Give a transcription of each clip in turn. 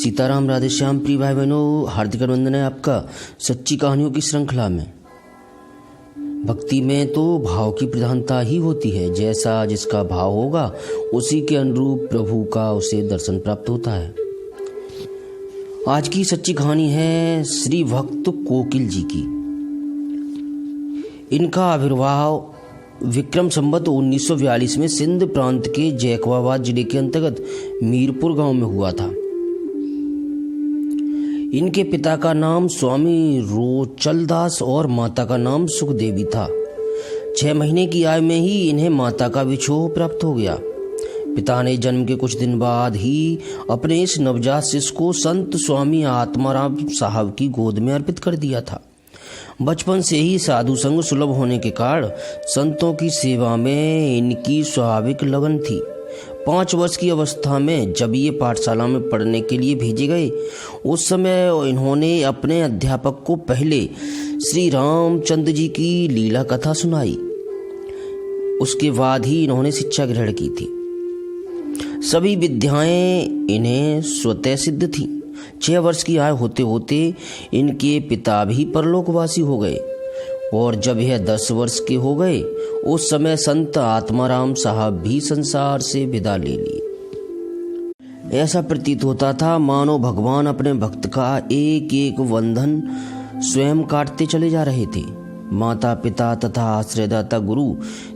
सीताराम, राधे श्याम। प्रिय भाई बहनों, हार्दिक अभिनंदन है आपका सच्ची कहानियों की श्रृंखला में। भक्ति में तो भाव की प्रधानता ही होती है। जैसा जिसका भाव होगा उसी के अनुरूप प्रभु का उसे दर्शन प्राप्त होता है। आज की सच्ची कहानी है श्री भक्त कोकिल जी की। इनका आविर्भाव विक्रम संवत 1942 में सिंध प्रांत के जैकवाबाद जिले के अंतर्गत मीरपुर गांव में हुआ था। इनके पिता का नाम स्वामी रोचलदास और माता का नाम सुखदेवी था। 6 महीने की आयु में ही इन्हें माता का विछोह प्राप्त हो गया। पिता ने जन्म के कुछ दिन बाद ही अपने इस नवजात शिशु को संत स्वामी आत्माराम साहब की गोद में अर्पित कर दिया था। बचपन से ही साधु संग सुलभ होने के कारण संतों की सेवा में इनकी स्वाभाविक लगन थी। 5 वर्ष की अवस्था में जब ये पाठशाला में पढ़ने के लिए भेजे गए, उस समय इन्होंने अपने अध्यापक को पहले श्री रामचंद्र जी की लीला कथा सुनाई। उसके बाद ही इन्होंने शिक्षा ग्रहण की थी। सभी विद्याएं इन्हें स्वतः सिद्ध थीं। 6 वर्ष की आयु होते होते इनके पिता भी परलोकवासी हो गए और जब यह 10 वर्ष के हो गए उस समय संत आत्माराम साहब भी संसार से विदा ले लिए। ऐसा प्रतीत होता था मानो भगवान अपने भक्त का एक एक बंधन स्वयं काटते चले जा रहे थे। माता पिता तथा आश्रयदाता गुरु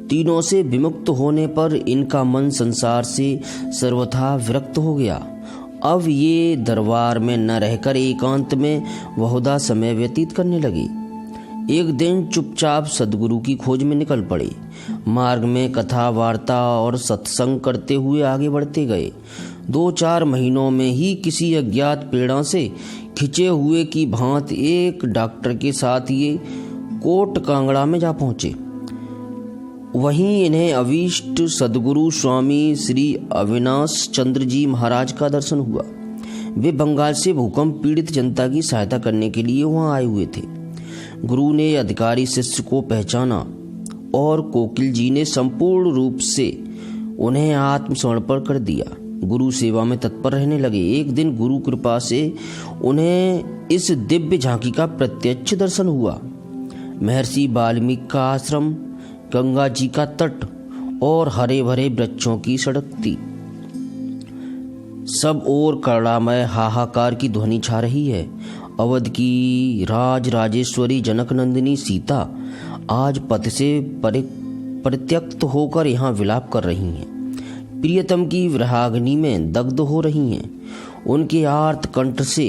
तीनों से विमुक्त होने पर इनका मन संसार से सर्वथा विरक्त हो गया। अब ये दरबार में न रहकर एकांत में बहुधा समय व्यतीत करने लगे। एक दिन चुपचाप सदगुरु की खोज में निकल पड़े। मार्ग में कथा वार्ता और सत्संग करते हुए आगे बढ़ते गए। 2-4 महीनों में ही किसी अज्ञात प्रेरणा से खिंचे हुए की भांति एक डॉक्टर के साथ ये कोट कांगड़ा में जा पहुंचे। वहीं इन्हें अभीष्ट सदगुरु स्वामी श्री अविनाश चंद्र जी महाराज का दर्शन हुआ। वे बंगाल से भूकंप पीड़ित जनता की सहायता करने के लिए वहां आए हुए थे। गुरु ने अधिकारी शिष्य को पहचाना और कोकिल जी ने संपूर्ण रूप से उन्हें आत्मसमर्पण कर दिया। गुरु सेवा में तत्पर रहने लगे। एक दिन गुरु कृपा से उन्हें इस दिव्य झांकी का प्रत्यक्ष दर्शन हुआ। महर्षि वाल्मीकि का आश्रम, गंगा जी का तट और हरे भरे वृक्षों की सड़क थी। सब ओर करुणामय हाहाकार की ध्वनि छा रही है। अवध की राजेश्वरी जनक नंदिनी सीता आज पथ से परित्यक्त होकर यहाँ विलाप कर रही हैं। प्रियतम की विरहाग्नि में दग्ध हो रही हैं। उनके आर्त कंठ से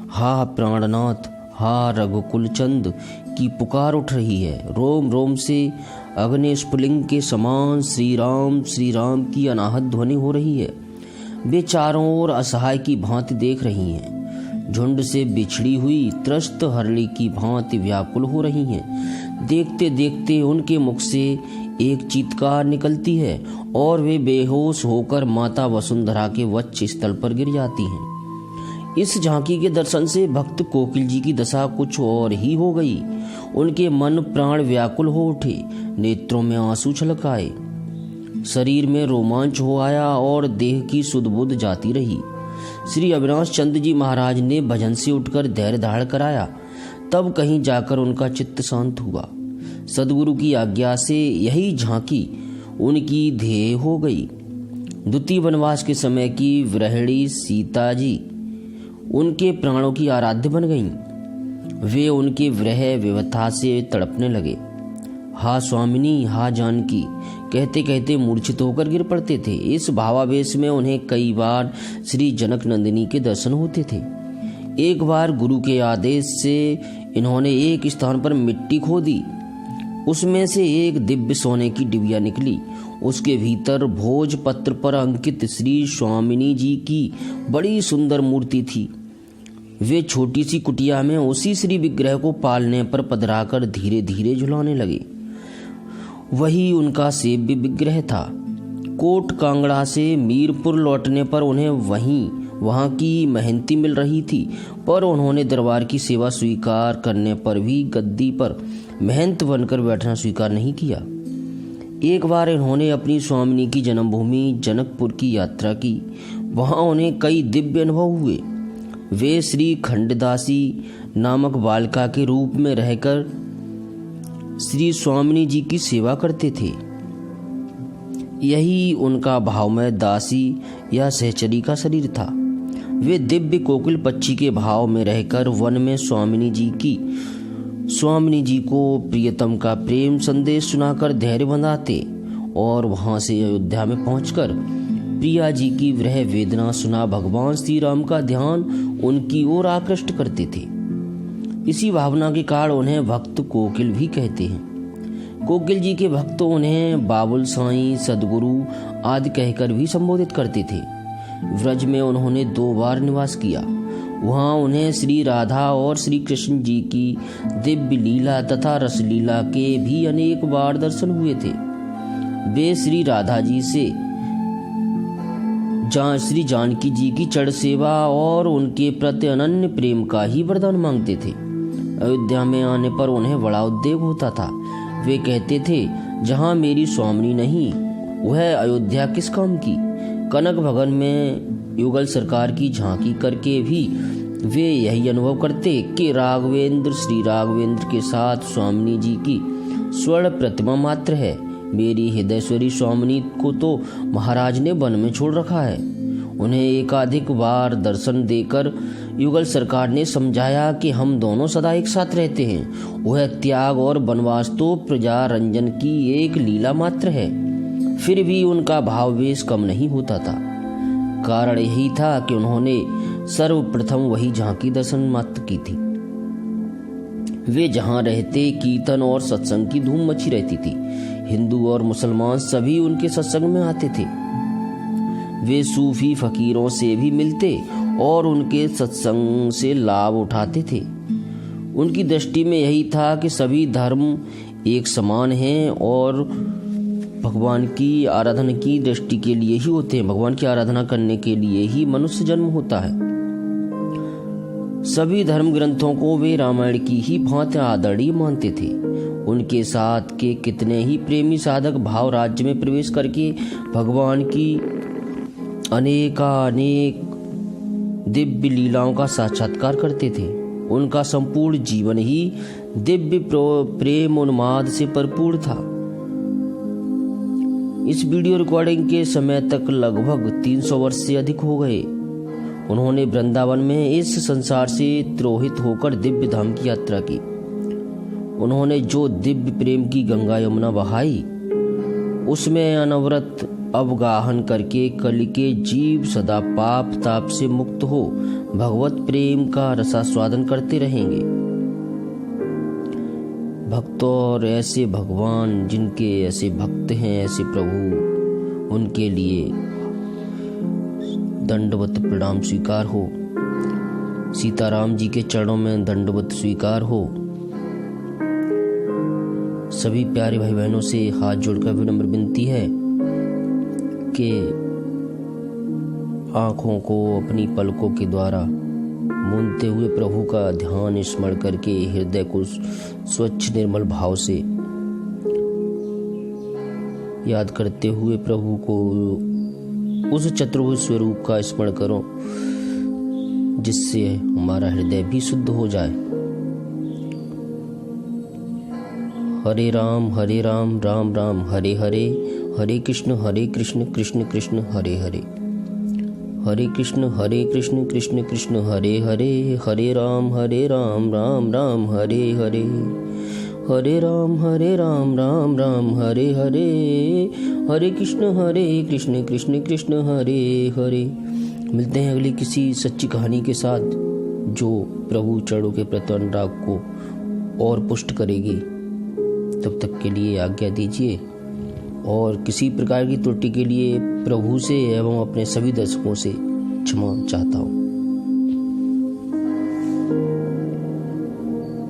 हा प्राणनाथ, हा रघुकुल चंद की पुकार उठ रही है। रोम रोम से अग्नि स्फुलिंग के समान श्री राम की अनाहत ध्वनि हो रही है। वे चारों ओर असहाय की भांति देख रही हैं। झुंड से बिछड़ी हुई त्रस्त हरणी की भांति व्याकुल हो रही हैं। देखते देखते उनके मुख से एक चीत्कार निकलती है और वे बेहोश होकर माता वसुंधरा के वक्ष स्थल पर गिर जाती हैं। इस झांकी के दर्शन से भक्त कोकिल जी की दशा कुछ और ही हो गई। उनके मन प्राण व्याकुल हो उठे, नेत्रों में आंसू छलक आए, शरीर में रोमांच हो आया और देह की सुध बुध जाती रही। श्री अविनाश चंद्र जी महाराज ने भजन से उठकर धैर्य धारण कराया। तब कहीं जाकर उनका चित्त शांत हुआ। सदगुरु की आज्ञा से यही झांकी उनकी ध्येय हो गई। द्वितीय वनवास के समय की विरहिणी सीता जी उनके प्राणों की आराध्य बन गईं। वे उनके विरह विवथा से तड़पने लगे। हा स्वामिनी, हा जानकी कहते कहते मूर्छित होकर गिर पड़ते थे। इस भावावेश में उन्हें कई बार श्री जनक नंदिनी के दर्शन होते थे। एक बार गुरु के आदेश से इन्होंने एक स्थान पर मिट्टी खोदी। उसमें से एक दिव्य सोने की डिबिया निकली। उसके भीतर भोजपत्र पर अंकित श्री स्वामिनी जी की बड़ी सुंदर मूर्ति थी। वे छोटी सी कुटिया में उसी श्री विग्रह को पालने पर पधराकर धीरे धीरे झुलाने लगे। वही उनका सेव्य विग्रह था। कोट कांगड़ा से मीरपुर लौटने पर उन्हें वहाँ की महंती मिल रही थी, पर उन्होंने दरबार की सेवा स्वीकार करने पर भी गद्दी पर महंत बनकर बैठना स्वीकार नहीं किया। एक बार इन्होंने अपनी स्वामिनी की जन्मभूमि जनकपुर की यात्रा की। वहाँ उन्हें कई दिव्य अनुभव हुए। वे श्री खंडदासी नामक बालिका के रूप में रहकर श्री स्वामिनी जी की सेवा करते थे। यही उनका भावमय दासी या सहचरी का शरीर था। वे दिव्य कोकिल पक्षी के भाव में रहकर वन में स्वामिनी जी को प्रियतम का प्रेम संदेश सुनाकर धैर्य बंधाते और वहां से अयोध्या में पहुंचकर प्रिया जी की विरह वेदना सुना भगवान श्री राम का ध्यान उनकी ओर आकृष्ट करते थे। इसी भावना के कारण उन्हें भक्त कोकिल भी कहते हैं। कोकिल जी के भक्त उन्हें बाबुल साईं, सदगुरु आदि कहकर भी संबोधित करते थे। व्रज में उन्होंने 2 बार निवास किया। वहां उन्हें श्री राधा और श्री कृष्ण जी की दिव्य लीला तथा रसलीला के भी अनेक बार दर्शन हुए थे। वे श्री राधा जी से श्री जानकी जी की चढ़ सेवा और उनके प्रति अनन्य प्रेम का ही वरदान मांगते थे। अयोध्या में आने पर उन्हें बड़ा उद्वेग होता था। वे कहते थे, जहाँ मेरी स्वामिनी नहीं वह अयोध्या किस काम की। कनक भवन में युगल सरकार की झांकी करके भी वे यही अनुभव करते कि श्री राघवेंद्र के साथ स्वामिनी जी की स्वर्ण प्रतिमा मात्र है। मेरी हृदयश्वरी स्वामिनी को तो महाराज ने वन में छोड़ रखा है। उन्हें एकाधिक बार दर्शन देकर युगल सरकार ने समझाया कि हम दोनों सदा एक साथ रहते हैं। वह त्याग और वनवास तो प्रजा रंजन की एक लीला मात्र है। फिर भी उनका भाववेश कम नहीं होता था। कारण यही था कि उन्होंने सर्वप्रथम वही झांकी दर्शन मात्र की थी। वे जहां रहते कीर्तन और सत्संग की धूम मची रहती थी। हिंदू और मुसलमान सभी उनके सत्संग में आते थे। वे सूफी फकीरों से भी मिलते और उनके सत्संग से लाभ उठाते थे। उनकी दृष्टि में यही था कि सभी धर्म एक समान हैं और भगवान की आराधना की दृष्टि के लिए ही होते हैं। भगवान की आराधना करने के लिए ही मनुष्य जन्म होता है। सभी धर्म ग्रंथों को वे रामायण की ही भांति आदरणीय मानते थे। उनके साथ के कितने ही प्रेमी साधक भाव राज्य में प्रवेश करके भगवान की अनेक दिव्य लीलाओं का साक्षात्कार करते थे। उनका संपूर्ण जीवन ही दिव्य प्रेम उन्माद से भरपूर था। इस वीडियो रिकॉर्डिंग के समय तक लगभग 300 वर्ष से अधिक हो गए। उन्होंने वृंदावन में इस संसार से तिरोहित होकर दिव्य धाम की यात्रा की। उन्होंने जो दिव्य प्रेम की गंगा यमुना बहाई, उसमें अनवरत अवगाहन करके कलि के जीव सदा पाप ताप से मुक्त हो भगवत प्रेम का रसास्वादन करते रहेंगे। भक्तों और ऐसे भगवान जिनके ऐसे भक्त हैं, ऐसे प्रभु, उनके लिए दंडवत प्रणाम स्वीकार हो। सीताराम जी के चरणों में दंडवत स्वीकार हो। सभी प्यारे भाई बहनों से हाथ जोड़कर विनम्र विनती है कि आंखों को अपनी पलकों के द्वारा मूंदते हुए प्रभु का ध्यान स्मरण करके हृदय को स्वच्छ निर्मल भाव से याद करते हुए प्रभु को उस चतुर्भुज स्वरूप का स्मरण करो, जिससे हमारा हृदय भी शुद्ध हो जाए। हरे राम राम राम हरे हरे, हरे कृष्ण कृष्ण कृष्ण हरे हरे, हरे कृष्ण कृष्ण कृष्ण हरे हरे, हरे राम राम राम हरे हरे, हरे राम राम राम हरे हरे, हरे कृष्ण कृष्ण कृष्ण हरे हरे। मिलते हैं अगली किसी सच्ची कहानी के साथ जो प्रभु चरणों के प्रति अनुराग को और पुष्ट करेगी। तब तक के लिए आज्ञा दीजिए और किसी प्रकार की त्रुटि के लिए प्रभु से एवं अपने सभी दर्शकों से क्षमा चाहता हूँ।